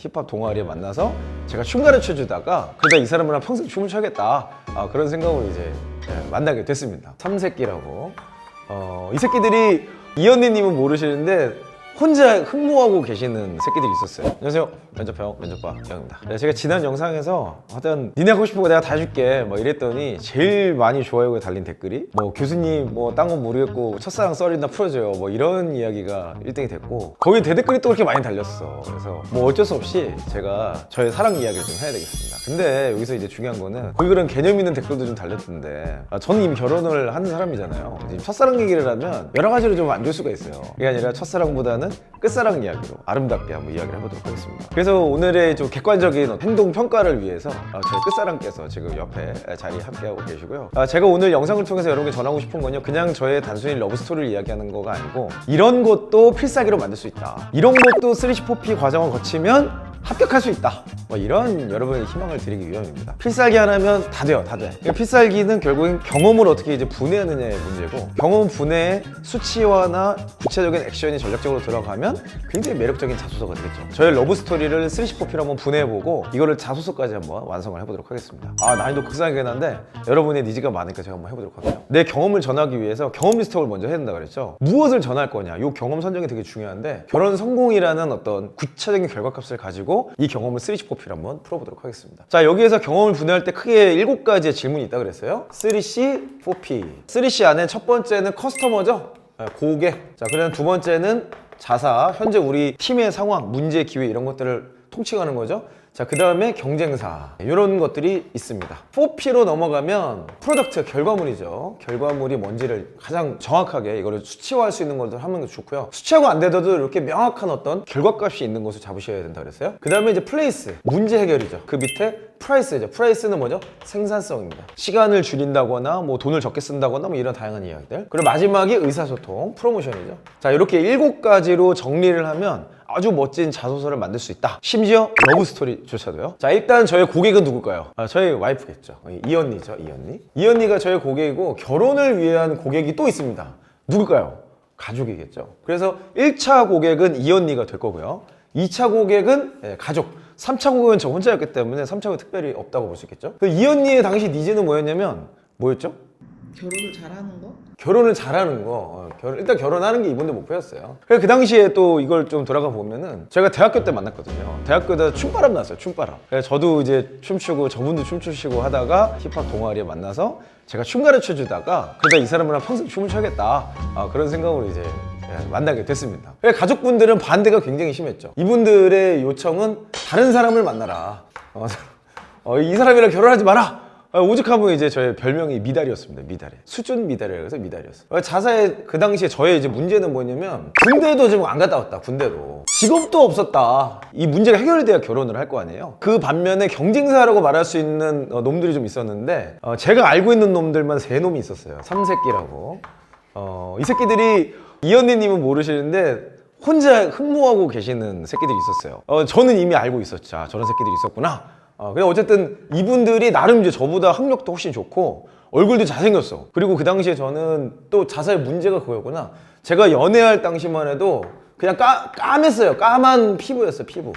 힙합 동아리에 만나서 제가 춤 가르쳐 주다가 그러다 이 사람이랑 평생 춤을 춰야겠다 그런 생각으로 이제 만나게 됐습니다. 삼새끼라고 이 새끼들이 이언니님은 모르시는데 혼자 흠모하고 계시는 새끼들이 있었어요. 안녕하세요, 면접형 면접봐 형입니다. 제가 지난 영상에서 하여튼 니네 하고 싶은 거 내가 다 해줄게 뭐 이랬더니 제일 많이 좋아요가 달린 댓글이 뭐 교수님 뭐 딴 건 모르겠고 첫사랑 썰이나 풀어줘요 뭐 이런 이야기가 1등이 됐고 거기 대댓글이 또 그렇게 많이 달렸어. 그래서 뭐 어쩔 수 없이 제가 저의 사랑 이야기를 좀 해야 되겠습니다. 근데 여기서 이제 중요한 거는 거기 그런 개념 있는 댓글도 좀 달렸던데 저는 이미 결혼을 하는 사람이잖아요. 지금 첫사랑 얘기를 하면 여러 가지로 좀 안 좋을 수가 있어요. 그게 아니라 첫사랑보다는 끝사랑 이야기로 아름답게 한번 이야기를 해보도록 하겠습니다. 그래서 오늘의 좀 객관적인 행동 평가를 위해서 저희 끝사랑께서 지금 옆에 자리에 함께하고 계시고요. 제가 오늘 영상을 통해서 여러분께 전하고 싶은 건요, 그냥 저의 단순히 러브스토리를 이야기하는 거가 아니고 이런 것도 필살기로 만들 수 있다, 이런 것도 3C 4P 과정을 거치면 합격할 수 있다, 뭐 이런 여러분의 희망을 드리기 위함입니다. 필살기 하나면 다 돼요, 다 돼. 그러니까 필살기는 결국엔 경험을 어떻게 이제 분해하느냐의 문제고, 경험 분해에 수치화나 구체적인 액션이 전략적으로 들어가면 굉장히 매력적인 자소서가 되겠죠. 저의 러브스토리를 3C 4P로 한번 분해해보고 이거를 자소서까지 한번 완성을 해보도록 하겠습니다. 난이도 극상이긴 한데 여러분의 니즈가 많으니까 제가 한번 해보도록 할게요. 내 경험을 전하기 위해서 경험 리스트업을 먼저 해야 된다 그랬죠. 무엇을 전할 거냐, 이 경험 선정이 되게 중요한데, 결혼 성공이라는 어떤 구체적인 결과값을 가지고 이 경험을 3C 4P로 한번 풀어보도록 하겠습니다. 자, 여기에서 경험을 분해할 때 크게 7가지의 질문이 있다 그랬어요. 3C 4P. 3C 안에 첫 번째는 커스터머죠. 고객. 자, 그다음 두 번째는 자사, 현재 우리 팀의 상황, 문제, 기회 이런 것들을 통칭하는 거죠. 자, 그 다음에 경쟁사, 이런 것들이 있습니다. 4P로 넘어가면 프로덕트, 결과물이죠. 결과물이 뭔지를 가장 정확하게 이거를 수치화할 수 있는 것들 하면 좋고요. 수치화가 안 되더라도 이렇게 명확한 어떤 결과값이 있는 것을 잡으셔야 된다 그랬어요. 그 다음에 이제 플레이스, 문제 해결이죠. 그 밑에 프라이스죠. 프라이스는 뭐죠? 생산성입니다. 시간을 줄인다거나 뭐 돈을 적게 쓴다거나 뭐 이런 다양한 이야기들. 그리고 마지막이 의사소통, 프로모션이죠. 자, 이렇게 7가지로 정리를 하면 아주 멋진 자소서를 만들 수 있다. 심지어 러브스토리조차도요. 자, 일단 저의 고객은 누굴까요? 저희 와이프겠죠. 이언니죠, 이언니. 이언니가 저의 고객이고, 결혼을 위한 고객이 또 있습니다. 누굴까요? 가족이겠죠. 그래서 1차 고객은 이언니가 될 거고요. 2차 고객은 가족. 3차 고객은 저 혼자였기 때문에 3차가 특별히 없다고 볼 수 있겠죠. 이언니의 당시 니즈는 뭐였냐면, 뭐였죠? 결혼을 잘하는 거? 결혼을 잘하는 거. 일단 결혼하는 게 이분들 목표였어요. 그래서 그 당시에 또 이걸 좀 돌아가 보면은 제가 대학교 때 만났거든요. 대학교에다 춤바람 났어요, 춤바람. 그래서 저도 이제 춤추고 저분도 춤추시고 하다가 힙합 동아리에 만나서 제가 춤 가르쳐 주다가 그러다 이 사람이랑 평생 춤을 춰야겠다 그런 생각으로 이제 만나게 됐습니다. 가족분들은 반대가 굉장히 심했죠. 이분들의 요청은 다른 사람을 만나라. 이 사람이랑 결혼하지 마라. 오죽하면 이제 저의 별명이 미달이었습니다. 미달이. 수준 미달이라고 해서 미달이었어요. 자사의 그 당시에 저의 이제 문제는 뭐냐면, 군대도 지금 안 갔다 왔다, 군대도. 직업도 없었다. 이 문제가 해결이 돼야 결혼을 할 거 아니에요. 그 반면에 경쟁사라고 말할 수 있는 놈들이 좀 있었는데, 제가 알고 있는 놈들만 3놈이 있었어요. 삼새끼라고. 이 새끼들이, 이언니님은 모르시는데 혼자 흠모하고 계시는 새끼들이 있었어요. 저는 이미 알고 있었죠. 저런 새끼들이 있었구나. 근데 어쨌든 이분들이 나름 이제 저보다 학력도 훨씬 좋고 얼굴도 잘생겼어. 그리고 그 당시에 저는 또 자사의 문제가 그거였구나. 제가 연애할 당시만 해도 그냥 까맸어요. 까만 피부였어요, 피부.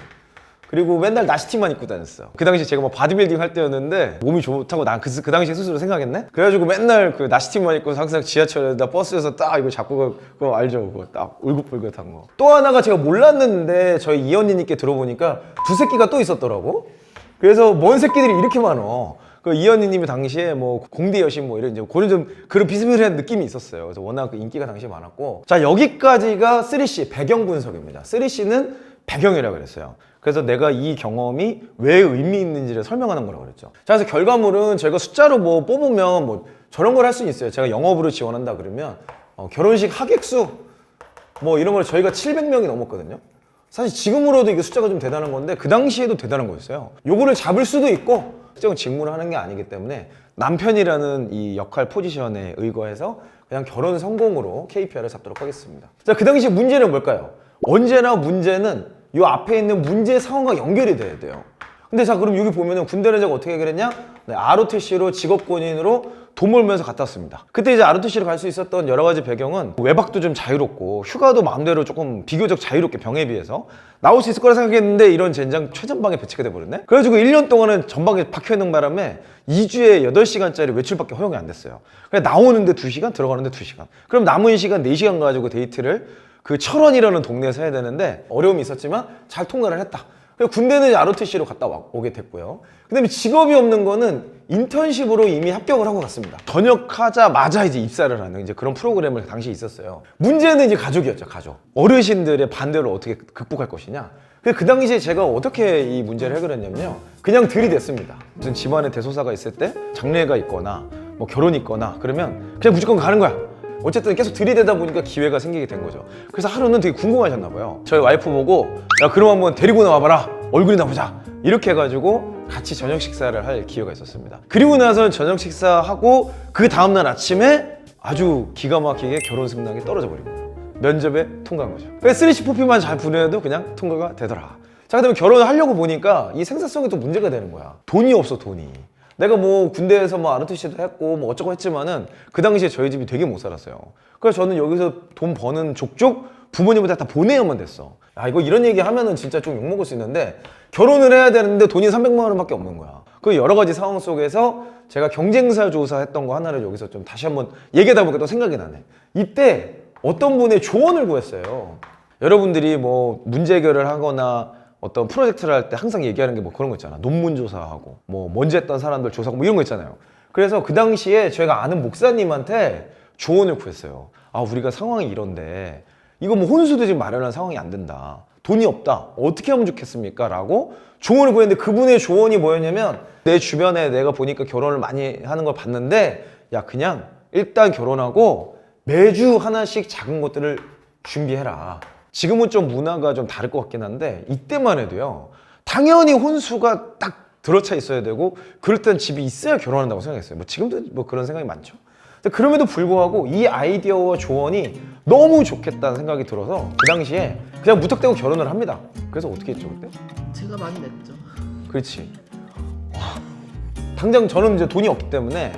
그리고 맨날 나시티만 입고 다녔어요. 그 당시에 제가 뭐 바디빌딩 할 때였는데 몸이 좋다고 난 그 당시에 스스로 생각했네? 그래가지고 맨날 그 나시티만 입고 항상 지하철에다 버스에서 딱 이거 잡고 그거 알죠? 그거 딱 울긋불긋한 거. 또 하나가 제가 몰랐는데 저희 이언니님께 들어보니까 두 새끼가 또 있었더라고. 그래서 뭔 새끼들이 이렇게 많어. 그 이언니님이 당시에 뭐 공대 여신 뭐 이런 이제 그런 비스무리한 느낌이 있었어요. 그래서 워낙 그 인기가 당시에 많았고. 자, 여기까지가 3C 배경 분석입니다. 3C는 배경이라고 그랬어요. 그래서 내가 이 경험이 왜 의미 있는지를 설명하는 거라고 그랬죠. 자, 그래서 결과물은 저희가 숫자로 뭐 뽑으면 뭐 저런 걸 할 수는 있어요. 제가 영업으로 지원한다 그러면 결혼식 하객 수 뭐 이런 걸 저희가 700명이 넘었거든요. 사실 지금으로도 이게 숫자가 좀 대단한 건데 그 당시에도 대단한 거였어요. 요거를 잡을 수도 있고 특정 직무를 하는 게 아니기 때문에 남편이라는 이 역할 포지션에 의거해서 그냥 결혼 성공으로 KPI를 잡도록 하겠습니다. 자, 그 당시 문제는 뭘까요? 언제나 문제는 요 앞에 있는 문제 상황과 연결이 돼야 돼요. 근데 자, 그럼 여기 보면은 군대는 제가 어떻게 해결했냐? ROTC로 직업군인으로 돈 벌면서 갔다 왔습니다. 그때 이제 ROTC를 갈 수 있었던 여러 가지 배경은 외박도 좀 자유롭고 휴가도 마음대로 조금 비교적 자유롭게 병에 비해서 나올 수 있을 거라 생각했는데 이런 젠장 최전방에 배치가 돼버렸네. 그래가지고 1년 동안은 전방에 박혀있는 바람에 2주에 8시간짜리 외출밖에 허용이 안 됐어요. 그래 나오는데 2시간 들어가는데 2시간, 그럼 남은 시간 4시간 가지고 데이트를 그 철원이라는 동네에서 해야 되는데 어려움이 있었지만 잘 통과를 했다. 그리고 군대는 이제 ROTC로 갔다 오게 됐고요. 그 다음에 직업이 없는 거는 인턴십으로 이미 합격을 하고 갔습니다. 전역하자마자 이제 입사를 하는 이제 그런 프로그램을 당시에 있었어요. 문제는 이제 가족이었죠, 가족. 어르신들의 반대를 어떻게 극복할 것이냐. 그 당시에 제가 어떻게 이 문제를 해결했냐면요. 그냥 들이댔습니다. 무슨 집안에 대소사가 있을 때 장례가 있거나 뭐 결혼이 있거나 그러면 그냥 무조건 가는 거야. 어쨌든 계속 들이대다 보니까 기회가 생기게 된 거죠. 그래서 하루는 되게 궁금하셨나 봐요. 저희 와이프 보고 야 그럼 한번 데리고 나와봐라, 얼굴이나 보자, 이렇게 해가지고 같이 저녁 식사를 할 기회가 있었습니다. 그리고 나서는 저녁 식사하고 그 다음날 아침에 아주 기가 막히게 결혼 승낙이 떨어져 버린 거예요. 면접에 통과한 거죠. 그래서 3C, 4P만 잘 보내도 그냥 통과가 되더라. 자, 그다음에 결혼을 하려고 보니까 이 생산성이 또 문제가 되는 거야. 돈이 없어, 돈이. 내가 뭐 군대에서 뭐 ROTC도 했고 뭐 어쩌고 했지만은 그 당시에 저희 집이 되게 못 살았어요. 그래서 저는 여기서 돈 버는 족족 부모님한테 다 보내야만 됐어. 아, 이거 이런 얘기 하면은 진짜 좀 욕먹을 수 있는데 결혼을 해야 되는데 돈이 300만 원밖에 없는 거야. 그 여러 가지 상황 속에서 제가 경쟁사 조사했던 거 하나를 여기서 좀 다시 한번 얘기하다 보니까 또 생각이 나네. 이때 어떤 분의 조언을 구했어요. 여러분들이 뭐 문제 해결을 하거나 어떤 프로젝트를 할 때 항상 얘기하는 게 뭐 그런 거 있잖아. 논문 조사하고 뭐 먼저 했던 사람들 조사하고 뭐 이런 거 있잖아요. 그래서 그 당시에 저희가 아는 목사님한테 조언을 구했어요. 아, 우리가 상황이 이런데 이거 뭐 혼수도 지금 마련한 상황이 안 된다. 돈이 없다. 어떻게 하면 좋겠습니까? 라고 조언을 구했는데 그분의 조언이 뭐였냐면 내 주변에 내가 보니까 결혼을 많이 하는 걸 봤는데 야 그냥 일단 결혼하고 매주 하나씩 작은 것들을 준비해라. 지금은 좀 문화가 좀 다를 것 같긴 한데 이때만 해도요. 당연히 혼수가 딱 들어차 있어야 되고 그럴 땐 집이 있어야 결혼한다고 생각했어요. 뭐 지금도 뭐 그런 생각이 많죠. 근데 그럼에도 불구하고 이 아이디어와 조언이 너무 좋겠다는 생각이 들어서 그 당시에 그냥 무턱대고 결혼을 합니다. 그래서 어떻게 했죠 그때? 제가 많이 냈죠. 그렇지. 와, 당장 저는 이제 돈이 없기 때문에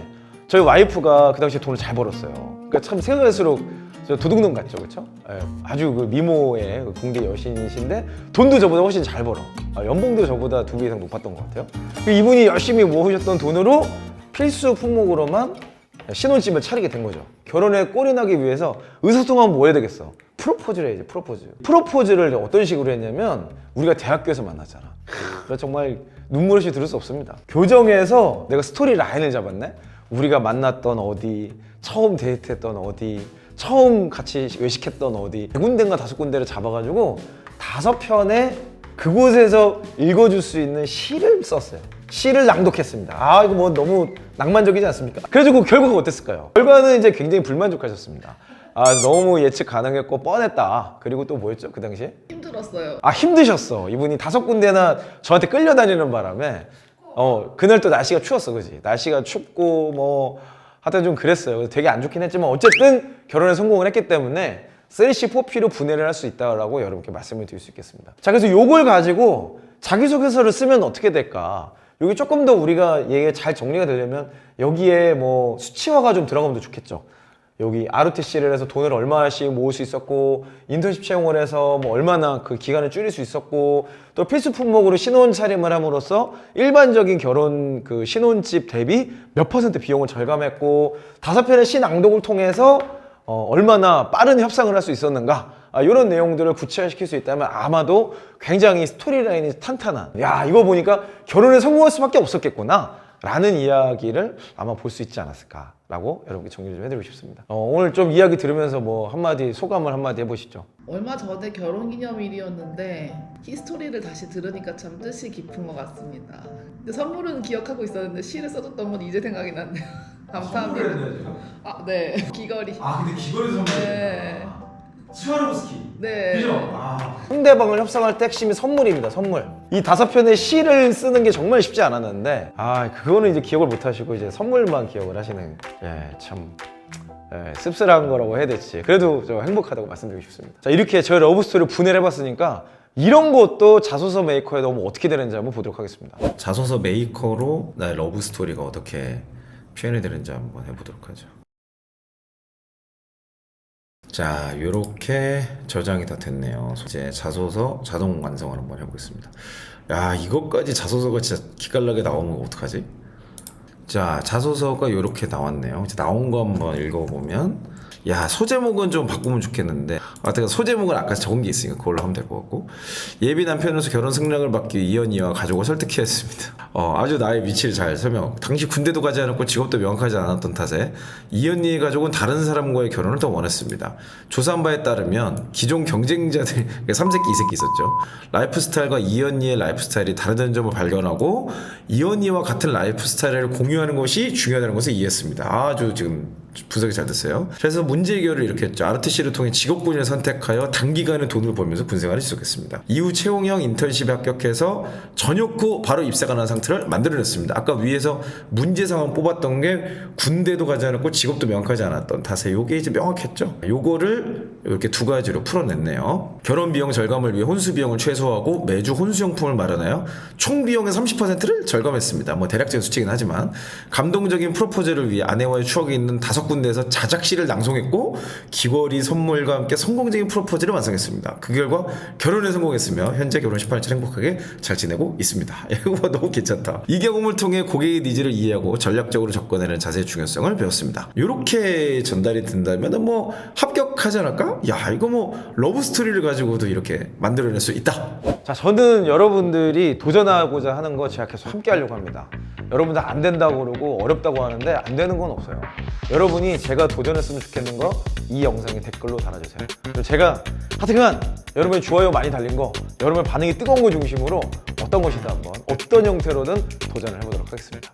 저희 와이프가 그 당시에 돈을 잘 벌었어요. 그러니까 참 생각할수록 저 도둑놈 같죠, 그렇죠? 예, 아주 그 미모의 그 공대 여신이신데 돈도 저보다 훨씬 잘 벌어. 연봉도 저보다 2배 이상 높았던 것 같아요. 이분이 열심히 모으셨던 돈으로 필수 품목으로만 신혼집을 차리게 된 거죠. 결혼에 꼴이 나기 위해서 의사소통하면 뭐 해야 되겠어? 프로포즈를 해야지, 프로포즈. 프로포즈를 어떤 식으로 했냐면 우리가 대학교에서 만났잖아. 그래서 정말 눈물 없이 들을 수 없습니다. 교정에서 내가 스토리 라인을 잡았네. 우리가 만났던 어디, 처음 데이트했던 어디, 처음 같이 외식했던 어디 4군데인가 5군데를 잡아가지고 5편의 그곳에서 읽어줄 수 있는 시를 썼어요. 시를 낭독했습니다. 아, 이거 뭐 너무 낭만적이지 않습니까? 그래가지고 결과가 어땠을까요? 결과는 이제 굉장히 불만족하셨습니다. 아, 너무 예측 가능했고 뻔했다. 그리고 또 뭐였죠 그 당시에? 힘들었어요. 아, 힘드셨어. 이분이 5군데나 저한테 끌려다니는 바람에 그날 또 날씨가 추웠어, 그지? 날씨가 춥고 뭐 하여튼 좀 그랬어요. 그래서 되게 안 좋긴 했지만 어쨌든 결혼에 성공을 했기 때문에 3C, 4P로 분해를 할 수 있다라고 여러분께 말씀을 드릴 수 있겠습니다. 자, 그래서 요걸 가지고 자기소개서를 쓰면 어떻게 될까? 여기 조금 더 우리가 얘기 잘 정리가 되려면 여기에 뭐 수치화가 좀 들어가면 더 좋겠죠. 여기 ROTC를 해서 돈을 얼마씩 모을 수 있었고 인턴십 채용을 해서 뭐 얼마나 그 기간을 줄일 수 있었고 또 필수 품목으로 신혼 차림을 함으로써 일반적인 결혼 그 신혼집 대비 몇 % 비용을 절감했고 5편의 시낭독을 통해서 얼마나 빠른 협상을 할 수 있었는가, 이런 내용들을 구체화시킬 수 있다면 아마도 굉장히 스토리라인이 탄탄한, 야 이거 보니까 결혼에 성공할 수밖에 없었겠구나 라는 이야기를 아마 볼 수 있지 않았을까라고 여러분께 정리를 좀 해드리고 싶습니다. 오늘 좀 이야기 들으면서 뭐 한마디 소감을 한마디 해보시죠. 얼마 전에 결혼기념일이었는데 히스토리를 다시 들으니까 참 뜻이 깊은 것 같습니다. 근데 선물은 기억하고 있었는데 시를 써줬던 건 이제 생각이 났네요. 감사합니다. 아, 네. 귀걸이. 아, 근데 귀걸이 선물. 네. 스와로브스키. 네. 그죠? 상대방을 협상할 때 핵심이 선물입니다. 선물. 이 5편의 시를 쓰는 게 정말 쉽지 않았는데 그거는 이제 기억을 못 하시고 이제 선물만 기억을 하시는, 참 씁쓸한 거라고 해야 될지 그래도 저 행복하다고 말씀드리고 싶습니다. 자, 이렇게 저희 러브스토리를 분해를 해봤으니까 이런 것도 자소서 메이커에 너무 어떻게 되는지 한번 보도록 하겠습니다. 자소서 메이커로 나의 러브 스토리가 어떻게 표현이 되는지 한번 해보도록 하죠. 자, 이렇게 저장이 다 됐네요. 이제 자소서 자동 완성을 한번 해보겠습니다. 야, 이것까지 자소서가 진짜 기깔나게 나오면 어떡하지? 자, 자소서가 이렇게 나왔네요. 이제 나온 거 한번 읽어보면, 야, 소제목은 좀 바꾸면 좋겠는데, 소제목은 아까 적은 게 있으니까 그걸로 하면 될 것 같고, 예비 남편으로서 결혼 승낙을 받기 위해 이현이와 가족을 설득해야 했습니다. 아주 나의 위치를 잘 설명. 당시 군대도 가지 않았고 직업도 명확하지 않았던 탓에 이현이의 가족은 다른 사람과의 결혼을 더 원했습니다. 조사한 바에 따르면 기존 경쟁자들 3새끼 2새끼 있었죠. 라이프 스타일과 이현이의 라이프 스타일이 다르다는 점을 발견하고 이현이와 같은 라이프 스타일을 공유하는 것이 중요하다는 것을 이해했습니다. 아주 지금 분석이 잘 됐어요. 그래서 문제 해결을 이렇게 했죠. RTC를 통해 직업군을 선택하여 단기간에 돈을 벌면서 군생활을 지속했습니다. 이후 채용형 인턴십에 합격해서 전역 후 바로 입사가 난 상태를 만들어냈습니다. 아까 위에서 문제 상황 뽑았던 게 군대도 가지 않았고 직업도 명확하지 않았던 탓에 요게 이제 명확했죠. 요거를 이렇게 두 가지로 풀어냈네요. 결혼 비용 절감을 위해 혼수 비용을 최소화하고 매주 혼수용품을 마련하여 총 비용의 30%를 절감했습니다. 뭐 대략적인 수치긴 하지만 감동적인 프로포즈를 위해 아내와의 추억이 있는 5군데에서 자작시를 낭송했고 귀걸이 선물과 함께 성공적인 프로포즈를 완성했습니다. 그 결과 결혼에 성공했으며 현재 결혼 18년 행복하게 잘 지내고 있습니다. 이거 너무 괜찮다. 이 경험을 통해 고객의 니즈를 이해하고 전략적으로 접근하는 자세의 중요성을 배웠습니다. 이렇게 전달이 된다면 뭐 합격하지 않을까? 야, 이거 뭐 러브 스토리를 가지고도 이렇게 만들어낼 수 있다. 자, 저는 여러분들이 도전하고자 하는 거 제가 계속 함께 하려고 합니다. 여러분들 안 된다고 그러고 어렵다고 하는데 안 되는 건 없어요. 여러분이 제가 도전했으면 좋겠는 거 이 영상에 댓글로 달아주세요. 그리고 제가 하여튼간 여러분의 좋아요 많이 달린 거, 여러분의 반응이 뜨거운 거 중심으로 어떤 것이든 한번 어떤 형태로든 도전을 해보도록 하겠습니다.